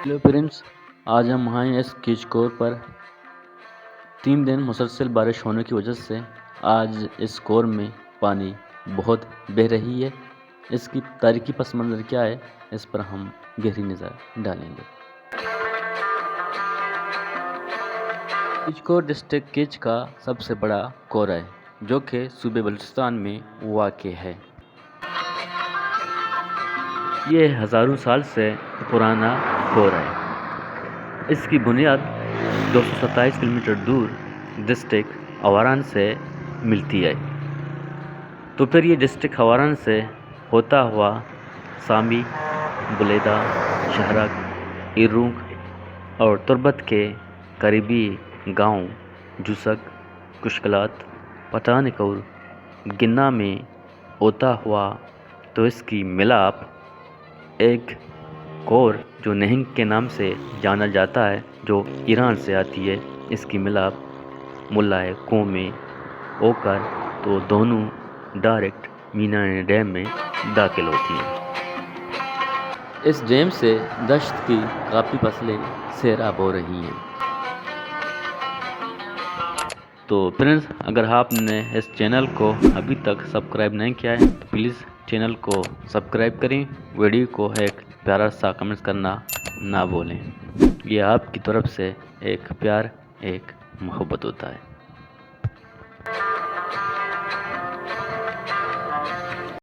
Hello friends, آج ہم ہیں اس کیچ کور پر 3 دن مسلسل بارش ہونے کی وجہ سے آج اس کور میں پانی بہت بہہ رہی ہے۔ اس کی تاریخی پس منظر کیا ہے، اس پر ہم گہری نظر ڈالیں گے۔ کیچ کور ڈسٹرکٹ کیچ کا سب سے بڑا کور ہے جو کہ صوبے بلوچستان میں واقع ہے۔ یہ ہزاروں سال سے پرانا کور ہے۔ اس کی بنیاد 227 کلومیٹر دور ڈسٹرکٹ اواران سے ملتی ہے۔ تو پھر یہ ڈسٹرکٹ اواران سے ہوتا ہوا سامی، بلیدہ، شہرک، ایرونگ اور تربت کے قریبی گاؤں جوسک، کشکلات، پٹانک اور گنا میں ہوتا ہوا تو اس کی ملاپ ایک کور جو نہنگ کے نام سے جانا جاتا ہے جو ایران سے آتی ہے، اس کی ملاپ ملائے قوم میں ہو کر تو دونوں ڈائریکٹ مینانے ڈیم میں داخل ہوتی ہیں۔ اس ڈیم سے دشت کی کافی فصلیں سیراب ہو رہی ہیں۔ تو فرینڈز، اگر آپ نے اس چینل کو ابھی تک سبسکرائب نہیں کیا ہے تو پلیز چینل کو سبسکرائب کریں، ویڈیو کو ایک پیارا سا کمنٹ کرنا نہ بھولیں۔ یہ آپ کی طرف سے ایک پیار، ایک محبت ہوتا ہے۔